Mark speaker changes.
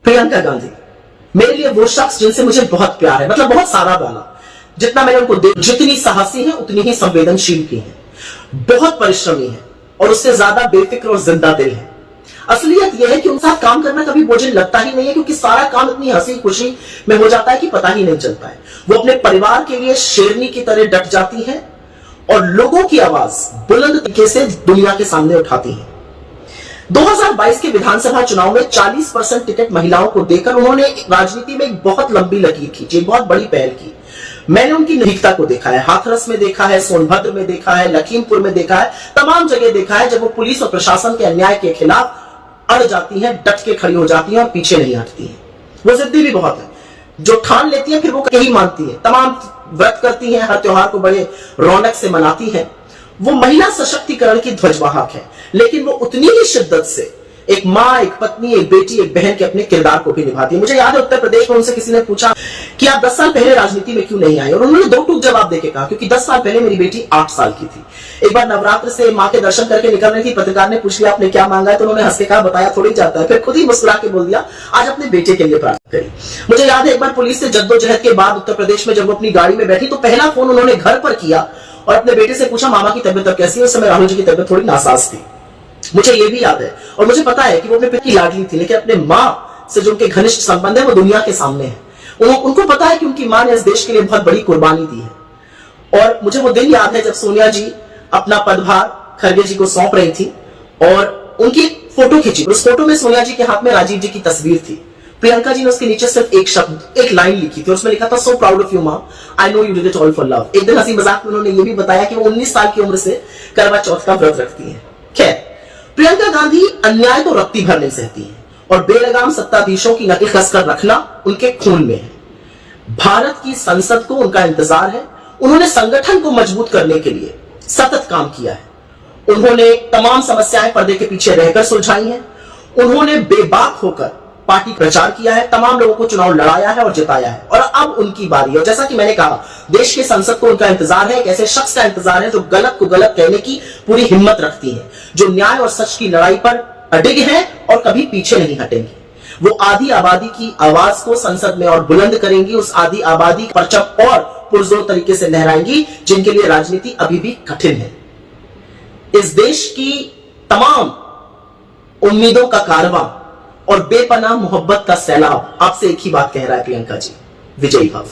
Speaker 1: प्रियंका गांधी मेरे लिए वो शख्स जिनसे मुझे बहुत प्यार है, मतलब बहुत सारा वाला। जितना मैंने उनको देखा, जितनी साहसी है उतनी ही संवेदनशील भी है, बहुत परिश्रमी है और उससे ज्यादा बेफिक्र और जिंदा दिल है। असलियत यह है कि उनके साथ काम करना कभी बोझिल लगता ही नहीं है, क्योंकि सारा काम इतनी हंसी खुशी में हो जाता है कि पता ही नहीं चलता है। वो अपने परिवार के लिए शेरनी की तरह डट जाती है और लोगों की आवाज बुलंद तरीके से दुनिया के सामने उठाती है। 2022 के विधानसभा चुनाव में 40% टिकट महिलाओं को देकर उन्होंने राजनीति में एक बहुत लंबी लकीर खींची, एक बहुत बड़ी पहल की। मैंने उनकी निर्भीकता को देखा है, हाथरस में देखा है, सोनभद्र में देखा है, लखीमपुर में देखा है, तमाम जगह देखा है। जब वो पुलिस और प्रशासन के अन्याय के खिलाफ अड़ जाती है, डट के खड़ी हो जाती है और पीछे नहीं हटती है। वो जिद्दी भी बहुत है, जो ठान लेती है फिर वो कहीं मानती है, तमाम व्रत करती है, हर त्योहार को बड़े रौनक से मनाती है। वो महिला सशक्तिकरण की ध्वजवाहक है, लेकिन वो उतनी ही शिद्दत से एक माँ, एक पत्नी, एक बेटी, एक बहन के अपने किरदार को भी निभाती है। मुझे याद है उत्तर प्रदेश में उनसे किसी ने पूछा कि आप 10 साल पहले राजनीति में क्यों नहीं आए, और उन्होंने दो टूक जवाब देके कहा, क्योंकि 10 साल पहले मेरी बेटी 8 साल की थी। एक बार नवरात्र से माँ के दर्शन करके निकल रही थी, पत्रकार ने पूछ लिया आपने क्या मांगा है, तो उन्होंने हंस के कहा बताया थोड़ी जाता है, फिर खुद ही मुस्कुरा के बोल दिया आज अपने बेटे के लिए प्रार्थना करी। मुझे याद है एक बार पुलिस से जद्दोजहद के बाद उत्तर प्रदेश में जब वो अपनी गाड़ी में बैठी तो पहला फोन उन्होंने घर पर किया और अपने बेटे से पूछा मामा की तबीयत अब कैसी है। उस समय राहुल जी की तबीयत थोड़ी नासाज थी, मुझे ये भी याद है। और मुझे पता है कि वो अपने पिता की लाडली थी, लेकिन अपने माँ से जो उनके घनिष्ठ संबंध है वो दुनिया के सामने है। उनको पता है कि उनकी माँ ने इस देश के लिए बहुत बड़ी कुर्बानी दी है। और मुझे वो दिन याद है जब सोनिया जी अपना पदभार खरगे जी को सौंप रही थी और उनकी फोटो खींची। उस फोटो में सोनिया जी के हाथ में राजीव जी की तस्वीर थी। प्रियंका जी ने उसके नीचे सिर्फ एक शब्द, एक लाइन लिखी थी और उसमें लिखा था सो प्राउड ऑफ यू मां, I know you did it all for love. एक दिन हंसी मजाक में उन्होंने ये भी बताया कि वो 19 साल की उम्र से करवा चौथ का व्रत रखती है। खैर, प्रियंका गांधी अन्याय तो रत्ती भर नहीं सहती है और बेलगाम सत्ताधीशों की नकल कसकर रखना उनके खून में है। भारत की संसद को उनका इंतजार है। उन्होंने संगठन को मजबूत करने के लिए सतत काम किया है। उन्होंने तमाम समस्याएं पर्दे के पीछे रहकर सुलझाई हैं। उन्होंने बेबाक होकर पार्टी प्रचार किया है, तमाम लोगों को चुनाव लड़ाया है और जिताया है, और अब उनकी बारी है। और जैसा कि मैंने कहा, देश के संसद को उनका इंतजार है, एक ऐसे शख्स का इंतजार है जो गलत को गलत कहने की पूरी हिम्मत रखती है, जो न्याय और सच की लड़ाई पर अडिग है और कभी पीछे नहीं हटेंगे। वो आधी आबादी की आवाज को संसद में और बुलंद करेंगी, उस आधी आबादी का परचम और पुरजोर तरीके से लहराएंगी जिनके लिए राजनीति अभी भी कठिन है। इस देश की तमाम उम्मीदों का कारवां और बेपनाह मोहब्बत का सैलाब आपसे एक ही बात कह रहा है प्रियंका जी, विजयी भव।